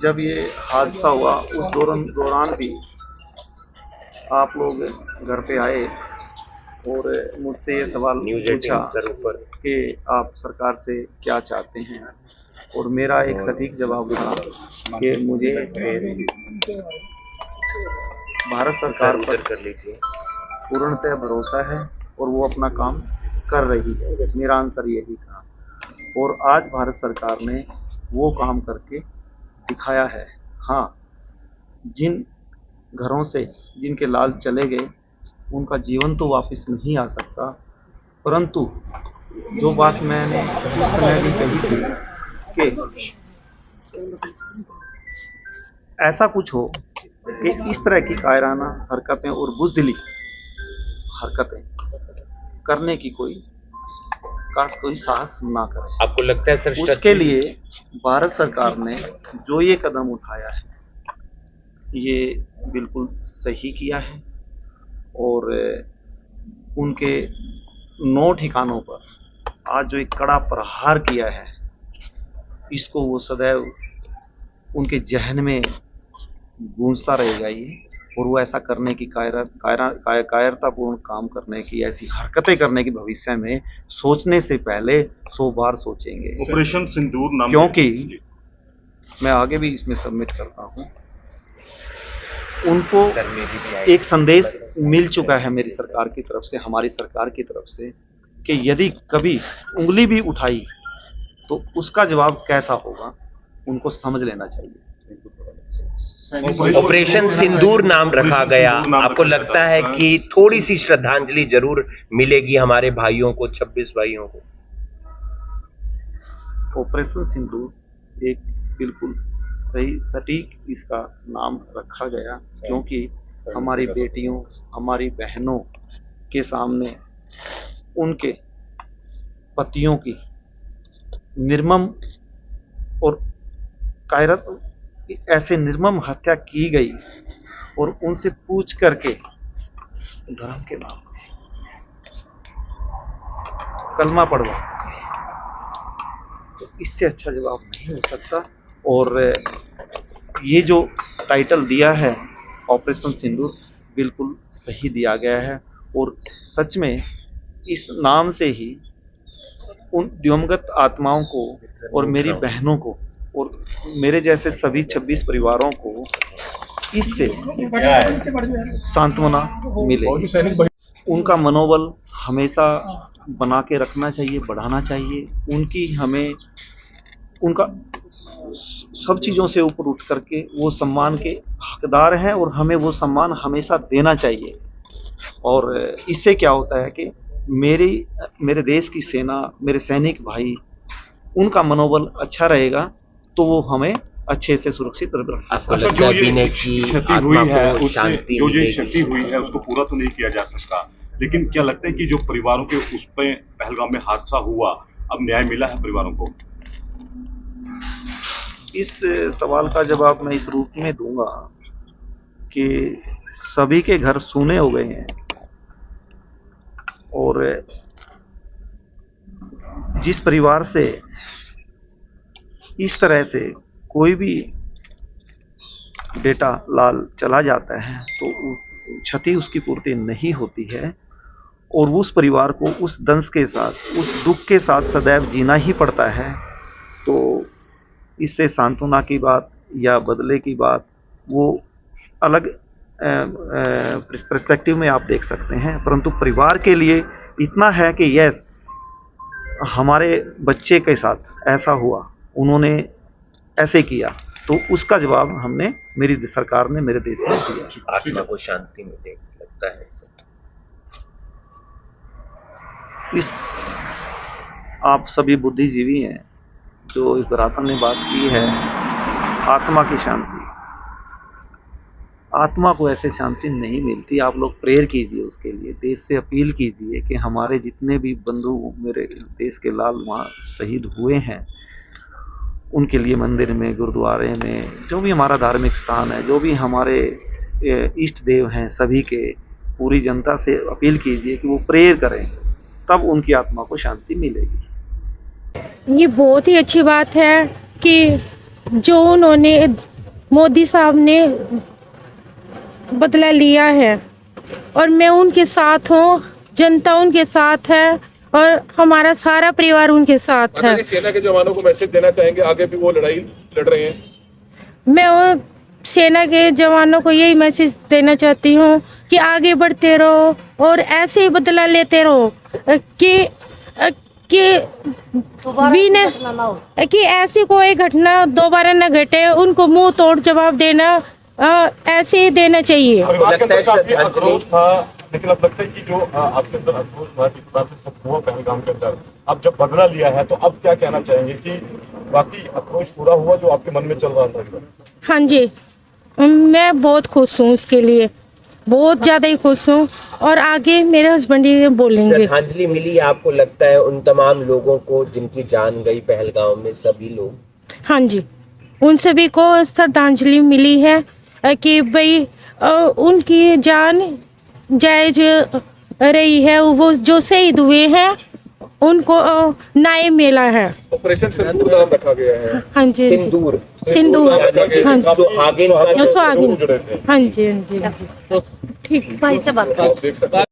जब ये हादसा हुआ उस दौरान भी आप लोग घर पे आए और मुझसे ये सवाल पूछा कि आप सरकार से क्या चाहते हैं, और मेरा एक सटीक जवाब था कि मुझे भारत सरकार पर पूर्णतः भरोसा है और वो अपना काम कर रही है। मेरा आंसर यही था, और आज भारत सरकार ने वो काम करके दिखाया है। हाँ, जिन घरों से जिनके लाल चले गए उनका जीवन तो वापस नहीं आ सकता, परंतु जो बात मैंने उस समय भी कही थी कि ऐसा कुछ हो कि इस तरह की कायराना हरकतें और बुज़दिली हरकतें करने की कोई साहस ना करे। आपको लगता है सर उसके लिए भारत सरकार ने जो ये कदम उठाया है ये बिल्कुल सही किया है, और उनके 9 ठिकानों पर आज जो एक कड़ा प्रहार किया है इसको वो सदैव उनके जहन में गूंजता रहेगा ये, और वो ऐसा करने की कायरतापूर्ण काम करने की, ऐसी हरकतें करने की भविष्य में सोचने से पहले 100 बार सोचेंगे। ऑपरेशन सिंदूर नाम, क्योंकि मैं आगे भी इसमें सबमिट करता हूँ, उनको एक संदेश मिल चुका है मेरी सरकार की तरफ से, हमारी सरकार की तरफ से, कि यदि कभी उंगली भी उठाई तो उसका जवाब कैसा होगा उनको समझ लेना चाहिए। ऑपरेशन सिंदूर नाम रखा गया, आपको लगता है कि थोड़ी सी श्रद्धांजलि जरूर मिलेगी हमारे भाइयों को, 26 भाइयों को? ऑपरेशन सिंदूर एक बिल्कुल सही सटीक इसका नाम रखा गया, क्योंकि हमारी बेटियों, हमारी बहनों के सामने उनके पतियों की निर्मम और ऐसे निर्मम हत्या की गई, और उनसे पूछ करके धर्म के नाम पे कलमा पढ़वा, तो इससे अच्छा जवाब नहीं हो सकता। और ये जो टाइटल दिया है ऑपरेशन सिंदूर बिल्कुल सही दिया गया है, और सच में इस नाम से ही उन दिवंगत आत्माओं को और मेरी बहनों को और मेरे जैसे सभी 26 परिवारों को इससे सांत्वना मिलेगी। उनका मनोबल हमेशा बना के रखना चाहिए, बढ़ाना चाहिए। उनका सब चीज़ों से ऊपर उठ करके वो सम्मान के हकदार हैं, और हमें वो सम्मान हमेशा देना चाहिए। और इससे क्या होता है कि मेरे देश की सेना, मेरे सैनिक भाई, उनका मनोबल अच्छा रहेगा तो वो हमें अच्छे से सुरक्षित रखेंगे। जो ये क्षति हुई है उसको पूरा तो नहीं किया जा सकता, लेकिन क्या लगता है कि जो परिवारों के उस पे पहलगाम में हादसा हुआ, अब न्याय मिला है परिवारों को? इस सवाल का जवाब मैं इस रूप में दूंगा कि सभी के घर सूने हो गए हैं, और जिस परिवार से इस तरह से कोई भी बेटा लाल चला जाता है तो क्षति उसकी पूर्ति नहीं होती है, और उस परिवार को उस दंश के साथ, उस दुख के साथ सदैव जीना ही पड़ता है। तो इससे सांत्वना की बात या बदले की बात वो अलग पर्सपेक्टिव में आप देख सकते हैं, परंतु परिवार के लिए इतना है कि यस, हमारे बच्चे के साथ ऐसा हुआ, उन्होंने ऐसे किया, तो उसका जवाब मेरी सरकार ने मेरे देश में दिया। आत्मा को शांति मिले, लगता है इस आप सभी बुद्धिजीवी हैं जो इस बरातन ने बात की है, आत्मा की शांति, आत्मा को ऐसे शांति नहीं मिलती। आप लोग प्रेयर कीजिए उसके लिए, देश से अपील कीजिए कि हमारे जितने भी बंधु मेरे देश के लाल वहाँ शहीद हुए हैं, उनके लिए मंदिर में, गुरुद्वारे में, जो भी हमारा धार्मिक स्थान है, जो भी हमारे इष्ट देव हैं, सभी के पूरी जनता से अपील कीजिए कि वो प्रेयर करें, तब उनकी आत्मा को शांति मिलेगी। ये बहुत ही अच्छी बात है कि जो उन्होंने मोदी साहब ने बदला लिया है और मैं उनके साथ हूँ, जनता उनके साथ है और हमारा सारा परिवार उनके साथ है। सेना के जवानों को मैसेज देना चाहेंगे, आगे भी वो लड़ाई लड़ रहे हैं। मैं वो सेना के जवानों को यही मैसेज देना चाहती हूँ कि आगे बढ़ते रहो और ऐसे ही बदला लेते रहो कि कि ऐसी कोई घटना दोबारा न घटे। उनको मुंह तोड़ जवाब देना ऐसे ही देना चाहिए। आक्रोश था, लेकिन अब लगता है कि जो आपके अंदर आक्रोश था, जिस तरह से सब हुआ पहलगाम के अंदर, अब जब बदला लिया है तो अब क्या कहना चाहेंगे कि बाकी आक्रोश पूरा हुआ जो आपके मन में चल रहा था? हाँ जी, मैं बहुत खुश हूँ, इसके लिए बहुत ज्यादा ही खुश हूँ और आगे मेरे हस्बैंड ही बोलेंगे। श्रद्धांजलि मिली आपको लगता है उन तमाम लोगों को जिनकी जान गई पहलगाम में, सभी लोग? हाँ जी, उन सभी को श्रद्धांजलि मिली है कि भाई उनकी जान जायज रही है, वो जो शहीद हुए हैं उनको न्याय मिला है। ऑपरेशन सिंदूर नाम रखा गया है। हाँ जी, सिंदूर हाँ जी, सुहागिन हाँ जी, हाँ जी, ठीक। आप देख सकते हैं।